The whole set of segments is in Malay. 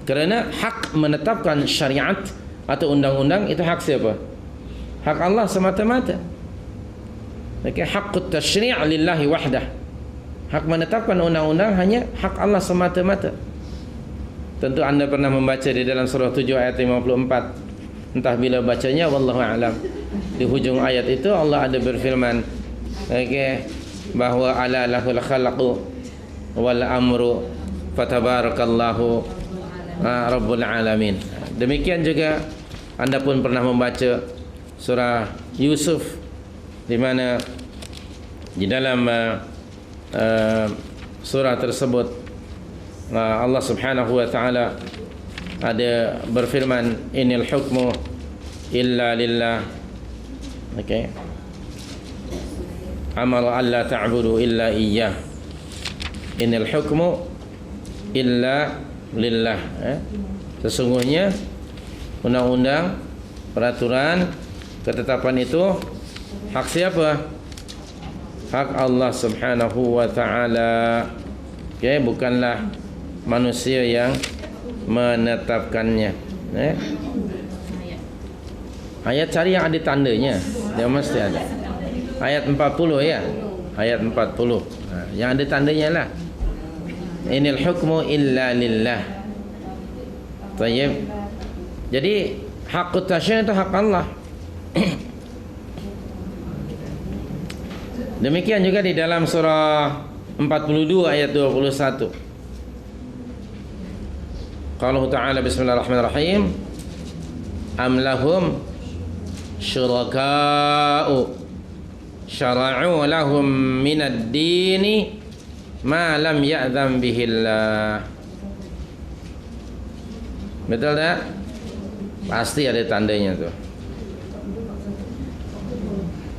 Kerana hak menetapkan syariat atau undang-undang itu hak siapa? Hak Allah semata-mata. Okey, haqqut tasyri' lillahi wahdah. Hak menetapkan undang-undang hanya hak Allah semata-mata. Tentu anda pernah membaca di dalam surah 7 ayat 54. Entah bila bacanya, wallahu a'lam. Di hujung ayat itu Allah ada berfirman, okey, bahawa ala lahul khalaqu wal amru fatabarakallahu rabbul alamin. Demikian juga anda pun pernah membaca surah Yusuf, di mana di dalam surah tersebut Allah Subhanahu wa taala ada berfirman, inil hukmu illa lillah. Okey, amara alla ta'budu illa iyyah. Inil hukmu illa lillah. Sesungguhnya undang-undang, peraturan, ketetapan itu hak siapa? Hak Allah Subhanahu wa taala. Okey, bukanlah manusia yang menetapkannya. Ayat cari yang ada tandanya, dia mesti ada. Ayat 40 ya. Ayat 40. Yang ada tandanya lah. Inil hukmu illa lillah. Baik. Jadi haqqut tasyri' itu hak Allah. Demikian juga di dalam surah 42 ayat 21. Qala ta'ala bismillahirrahmanirrahim. Am lahum syuraka'u syara'u lahum minad dini ma lam ya'zam bihillah. Betul tak? Pasti ada tandanya tu.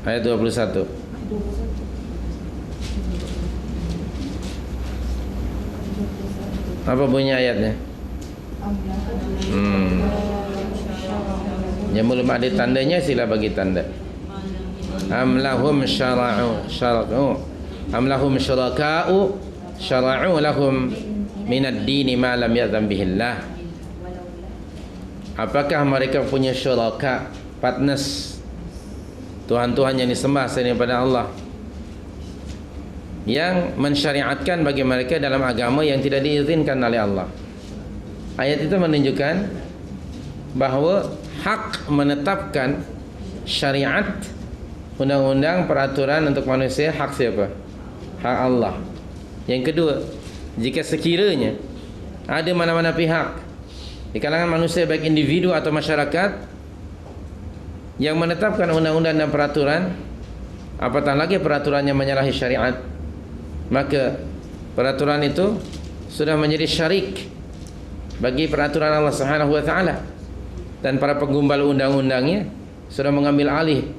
Ayat 21. Apa bunyi ayatnya? Yang belum ada tandanya sila bagi tanda. Am lahum syara'u am lahum syuraka'u syara'u lahum minad dini ma lam ya'zam bihillah. Apakah mereka punya syuraka, partners, tuhan-tuhan yang disembah selain daripada Allah, yang mensyariatkan bagi mereka dalam agama yang tidak diizinkan oleh Allah. Ayat itu menunjukkan bahawa hak menetapkan syariat, undang-undang, peraturan untuk manusia hak siapa? Hak Allah. Yang kedua, jika sekiranya ada mana-mana pihak di kalangan manusia, baik individu atau masyarakat, yang menetapkan undang-undang dan peraturan, apatah lagi peraturannya menyalahi syariat, maka peraturan itu sudah menjadi syarik bagi peraturan Allah Subhanahu wa taala, dan para penggumbal undang-undangnya sudah mengambil alih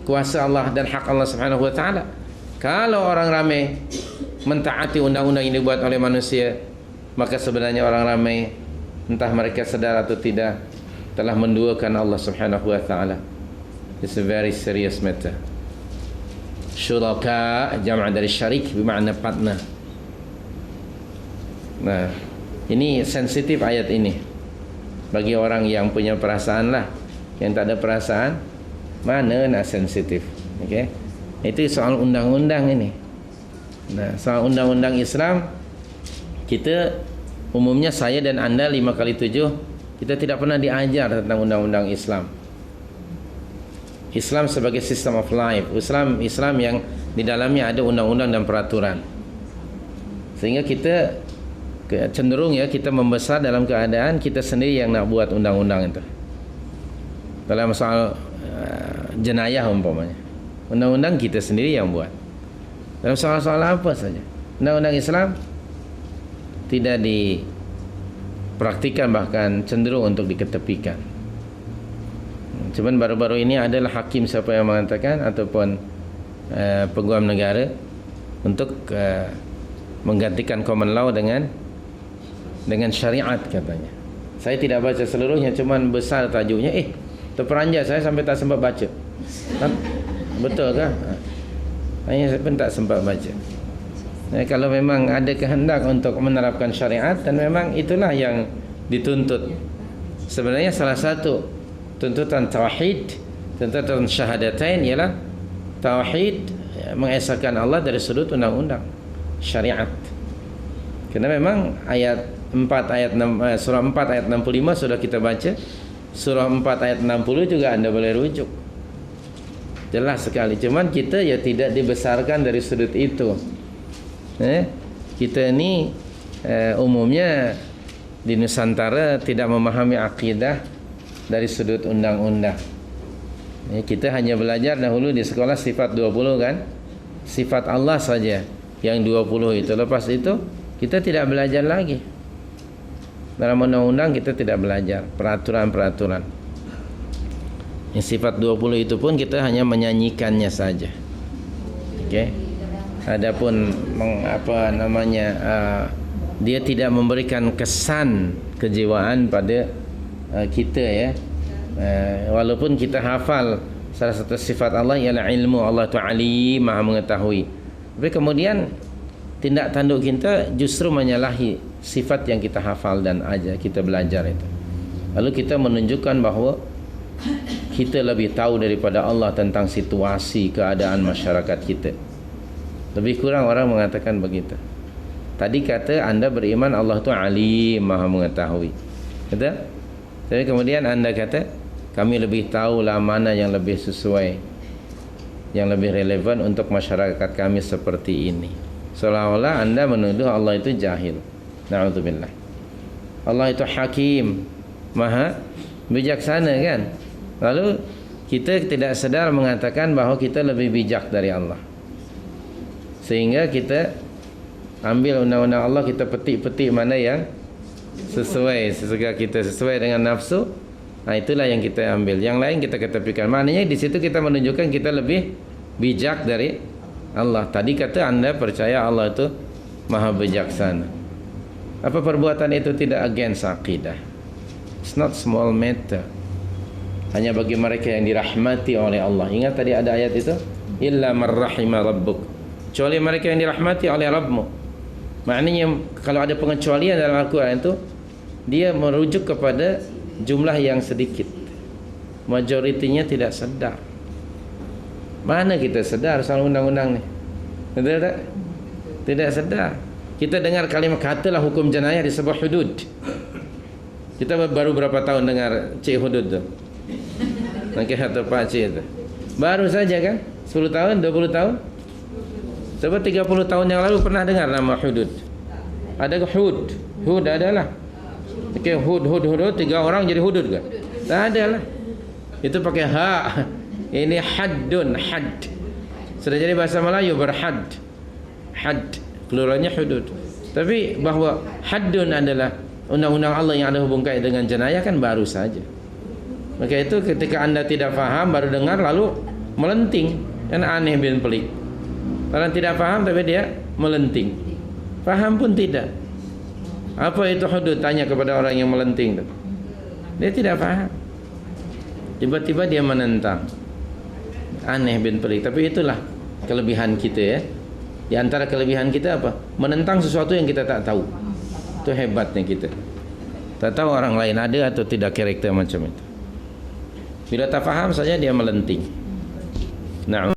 kuasa Allah dan hak Allah Subhanahu wa taala. Kalau orang ramai mentaati undang-undang yang dibuat oleh manusia, maka sebenarnya orang ramai, entah mereka sedar atau tidak, telah menduakan Allah Subhanahu wa taala. It's a very serious matter. Syuraka jama' dari syarik bermakna partner. Nah, ini sensitif ayat ini bagi orang yang punya perasaan lah. Yang tak ada perasaan, mana nak sensitif. Okey, itu soal undang-undang ini. Nah, soal undang-undang Islam, kita umumnya, saya dan anda 5x7, kita tidak pernah diajar tentang undang-undang Islam. Islam sebagai system of life, Islam yang di dalamnya ada undang-undang dan peraturan. Sehingga kita cenderung ya, kita membesar dalam keadaan kita sendiri yang nak buat undang-undang itu. Dalam soal jenayah umpamanya, undang-undang kita sendiri yang buat. Dalam soal-soal apa saja, undang-undang Islam tidak dipraktikan, bahkan cenderung untuk diketepikan. Cuman baru-baru ini adalah hakim siapa yang mengatakan, ataupun peguam negara, untuk menggantikan common law dengan syariat katanya. Saya tidak baca seluruhnya, cuman besar tajuknya. Terperanjat saya sampai tak sempat baca. Betul ke? Saya pun tak sempat baca. Kalau memang ada kehendak untuk menerapkan syariat, dan memang itulah yang dituntut. Sebenarnya salah satu tuntutan tauhid, tuntutan syahadatain ialah tauhid, mengesahkan Allah dari sudut undang-undang syariat. Karena memang surah 4 ayat 65 sudah kita baca. Surah 4 ayat 60 juga Anda boleh rujuk. Jelas sekali. Cuman kita ya tidak dibesarkan dari sudut itu. Kita ni umumnya di Nusantara tidak memahami akidah dari sudut undang-undang. Kita hanya belajar dahulu di sekolah sifat 20 kan. Sifat Allah saja yang 20 itu. Lepas itu kita tidak belajar lagi. Dalam undang-undang kita tidak belajar peraturan-peraturan. Yang sifat 20 itu pun kita hanya menyanyikannya saja. Okey. Adapun dia tidak memberikan kesan kejiwaan pada kita ya. Walaupun kita hafal salah satu sifat Allah ialah ilmu, Allah itu alim, maha mengetahui. Tapi kemudian tindak tanduk kita justru menyalahi sifat yang kita hafal dan kita belajar itu. Lalu kita menunjukkan bahawa kita lebih tahu daripada Allah tentang situasi keadaan masyarakat kita. Lebih kurang orang mengatakan begitu. Tadi kata Anda beriman Allah itu alim, maha mengetahui. Betul? Tapi kemudian Anda kata kami lebih tahulah mana yang lebih sesuai, yang lebih relevan untuk masyarakat kami seperti ini. Seolah-olah Anda menuduh Allah itu jahil. Na'udzubillah. Allah itu hakim, maha bijaksana kan. Lalu kita tidak sedar mengatakan bahawa kita lebih bijak dari Allah. Sehingga kita ambil undang-undang Allah, kita petik-petik mana yang sesuai, sesuka kita sesuai dengan nafsu. Itulah yang kita ambil. Yang lain kita ketepikan. Maknanya di situ kita menunjukkan kita lebih bijak dari Allah. Tadi kata Anda percaya Allah itu maha bijaksana. Apa perbuatan itu tidak against akidah? It's not small matter. Hanya bagi mereka yang dirahmati oleh Allah. Ingat tadi ada ayat itu, illa man rahima rabbuk. Kecuali mereka yang dirahmati oleh Rabbmu. Maknanya kalau ada pengecualian dalam Al-Quran itu, dia merujuk kepada jumlah yang sedikit. Majoritinya tidak sedar. Mana kita sedar soal undang-undang ni? Betul tak? Tidak sedar. Kita dengar kalimat, katalah hukum jenayah disebut hudud. Kita baru berapa tahun dengar cik hudud tu? Mungkin atau pak cik tu. Baru saja kan? 10 tahun, 20 tahun? Sebab 30 tahun yang lalu pernah dengar nama hudud. Ada hud? Hud adalah. Okey, hud, 3 orang jadi hudud ke? Tak ada lah. Itu pakai ha. Ini haddun, had. Sudah jadi bahasa Melayu berhad. Had, pluralnya hudud. Tapi bahawa haddun adalah undang-undang Allah yang ada hubung kait dengan jenayah kan baru saja. Maka itu ketika Anda tidak faham baru dengar lalu melenting, kan aneh bin pelik. Orang tidak faham tapi dia melenting. Faham pun tidak. Apa itu hudud? Tanya kepada orang yang melenting itu. Dia tidak faham. Tiba-tiba dia menentang. Aneh bin pelik. Tapi itulah kelebihan kita ya. Di antara kelebihan kita apa? Menentang sesuatu yang kita tak tahu. Itu hebatnya kita. Tak tahu orang lain ada atau tidak karakter macam itu. Bila tak faham saja dia melenting. Nah.